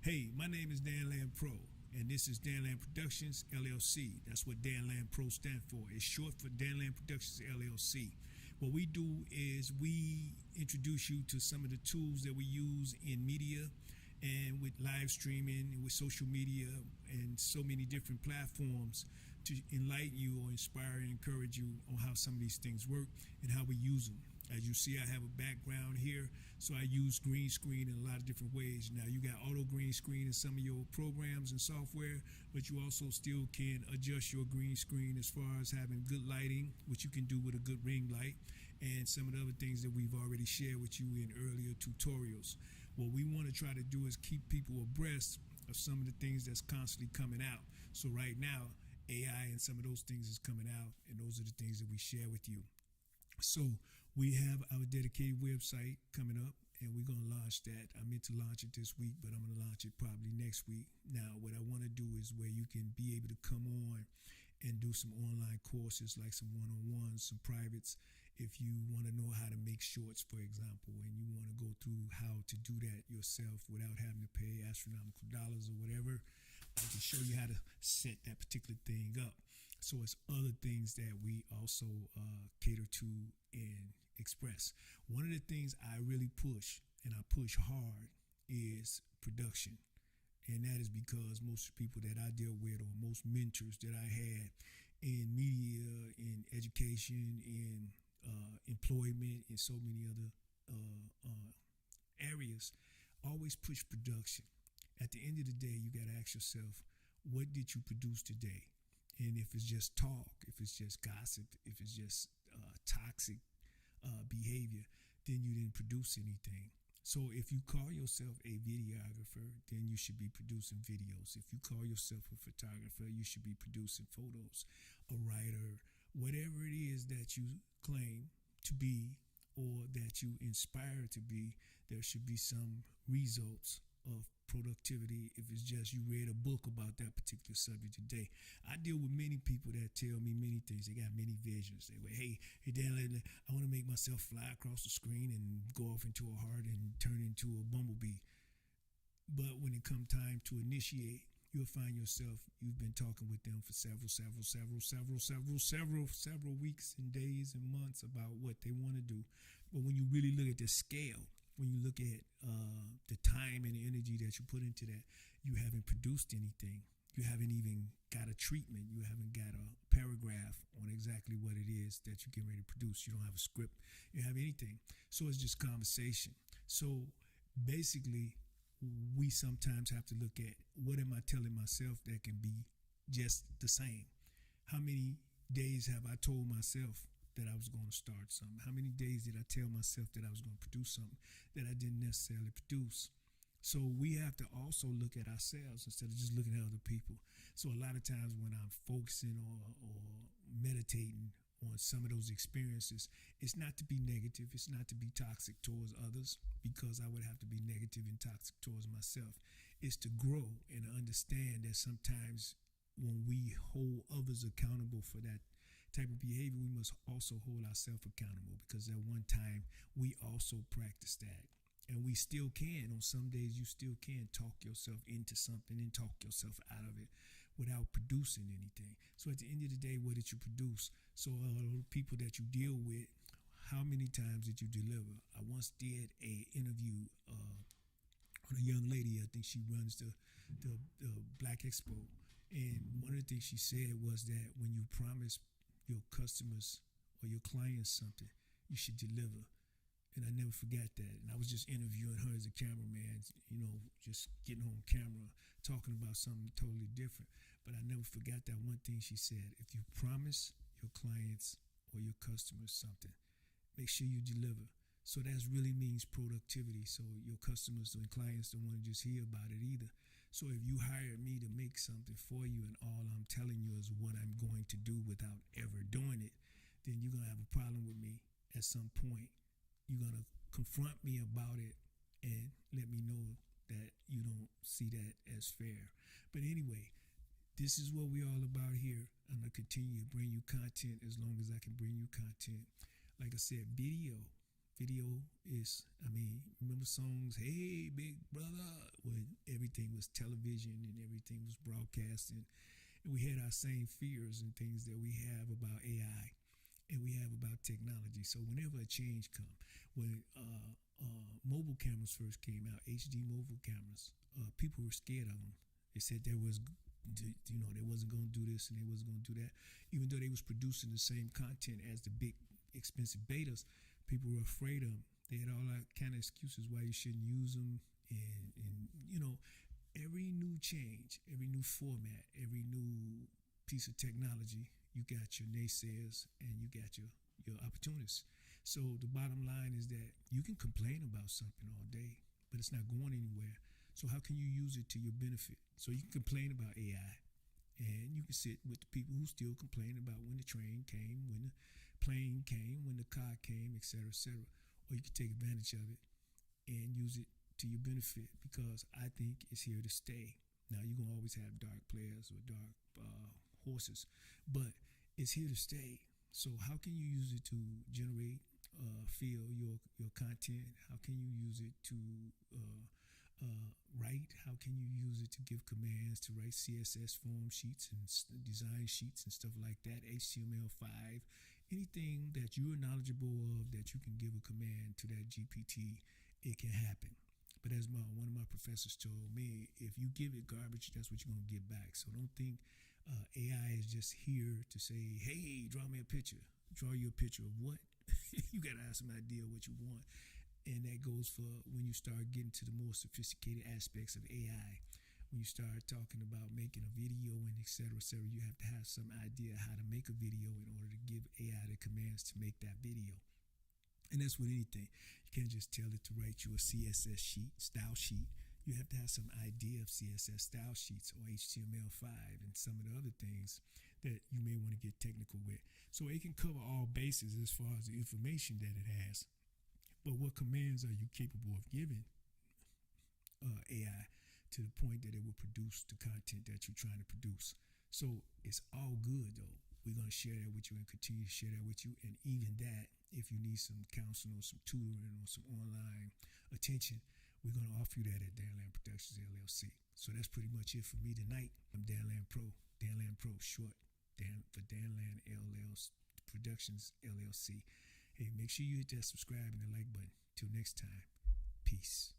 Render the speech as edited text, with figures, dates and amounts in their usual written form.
Hey, my name is DanLanPro, and this is DanLan Productions LLC. That's what DanLanPro stands for. It's short for DanLan Productions LLC. What we do is we introduce you to some of the tools that we use in media and with live streaming and with social media and so many different platforms to enlighten you or inspire and encourage you on how some of these things work and how we use them. As you see, I have a background here, so I use green screen in a lot of different ways. Now, you got auto green screen in some of your programs and software, but you also still can adjust your green screen as far as having good lighting, which you can do with a good ring light, and some of the other things that we've already shared with you in earlier tutorials. What we want to try to do is keep people abreast of some of the things that's constantly coming out. So right now, AI and some of those things is coming out, and those are the things that we share with you. So we have our dedicated website coming up, and we're going to launch that. I meant to launch it this week, but I'm going to launch it probably next week. Now, what I want to do is where you can be able to come on and do some online courses, like some one-on-ones, some privates. If you want to know how to make shorts, for example, and you want to go through how to do that yourself without having to pay astronomical dollars or whatever, I can show you how to set that particular thing up. So it's other things that we also cater to and express. One of the things I really push, and I push hard, is production. And that is because most people that I deal with, or most mentors that I had in media, in education, in employment, and so many other areas, always push production. At the end of the day, you got to ask yourself, what did you produce today? And if it's just talk, if it's just gossip, if it's just toxic behavior, then you didn't produce anything. So if you call yourself a videographer, then you should be producing videos. If you call yourself a photographer, you should be producing photos. A writer, whatever it is that you claim to be or that you inspire to be, there should be some results of productivity. If it's just you read a book about that particular subject today. I deal with many people that tell me many things. They got many visions. They say, hey Dan, I want to make myself fly across the screen and go off into a heart and turn into a bumblebee. But when it comes time to initiate, you'll find yourself, you've been talking with them for several weeks and days and months about what they want to do. But when you really look at the scale, when you look at the time and the energy that you put into that, you haven't produced anything. You haven't even got a treatment. You haven't got a paragraph on exactly what it is that you're getting ready to produce. You don't have a script. You don't have anything. So it's just conversation. So basically, we sometimes have to look at, what am I telling myself that can be just the same? How many days have I told myself that I was going to start something? How many days did I tell myself that I was going to produce something that I didn't necessarily produce? So we have to also look at ourselves instead of just looking at other people. So a lot of times when I'm focusing or meditating on some of those experiences, it's not to be negative, it's not to be toxic towards others, because I would have to be negative and toxic towards myself. It's to grow and understand that sometimes when we hold others accountable for that type of behavior, we must also hold ourselves accountable, because at one time we also practiced that. And we still can. On some days you still can talk yourself into something and talk yourself out of it without producing anything. So at the end of the day, what did you produce? So people that you deal with, how many times did you deliver? I once did a interview on a young lady. I think she runs the Black Expo. And one of the things she said was that when you promise your customers or your clients something, you should deliver. And I never forgot that. And I was just interviewing her as a cameraman, just getting on camera, talking about something totally different. But I never forgot that one thing she said: if you promise your clients or your customers something, make sure you deliver. So that really means productivity. So your customers and clients don't want to just hear about it either. So if you hired me to make something for you and all I'm telling you is what I'm going to do without ever doing it, then you're going to have a problem with me at some point. You're going to confront me about it and let me know that you don't see that as fair. But anyway, this is what we're all about here. I'm going to continue to bring you content as long as I can bring you content. Like I said, video Video is, remember songs, Hey Big Brother, when everything was television and everything was broadcasting. And we had our same fears and things that we have about AI and we have about technology. So whenever a change come, when mobile cameras first came out, HD mobile cameras, people were scared of them. They said there was, they wasn't going to do this and they wasn't going to do that. Even though they was producing the same content as the big expensive betas, people were afraid of them. They had all that kind of excuses why you shouldn't use them. And every new change, every new format, every new piece of technology, you got your naysayers and you got your opportunists. So the bottom line is that you can complain about something all day, but it's not going anywhere. So how can you use it to your benefit? So you can complain about AI, and you can sit with the people who still complain about when the train came, when the plane came, when the car came, et cetera, et cetera. Or you can take advantage of it and use it to your benefit, because I think it's here to stay. Now, you're going to always have dark players or dark horses, but it's here to stay. So how can you use it to generate, fill your content? How can you use it to write? How can you use it to give commands to write CSS form sheets and design sheets and stuff like that, HTML5, anything that you're knowledgeable of that you can give a command to that GPT, it can happen. But as one of my professors told me, if you give it garbage, that's what you're going to get back. So don't think AI is just here to say, hey, draw me a picture. Draw you a picture of what? You got to have some idea of what you want. And that goes for when you start getting to the more sophisticated aspects of AI. When you start talking about making a video and et cetera, you have to have some idea how to make a video in order to give AI the commands to make that video. And that's with anything. You can't just tell it to write you a CSS sheet, style sheet. You have to have some idea of CSS style sheets or HTML5 and some of the other things that you may want to get technical with. So it can cover all bases as far as the information that it has. But what commands are you capable of giving AI to the point that it will produce the content that you're trying to produce? So it's all good, though. We're going to share that with you and continue to share that with you. And even that, if you need some counseling or some tutoring or some online attention, we're going to offer you that at DanLan Productions LLC. So that's pretty much it for me tonight. I'm DanLanPro, DanLanPro short, for DanLan Productions LLC. Hey, make sure you hit that subscribe and the like button. Till next time, peace.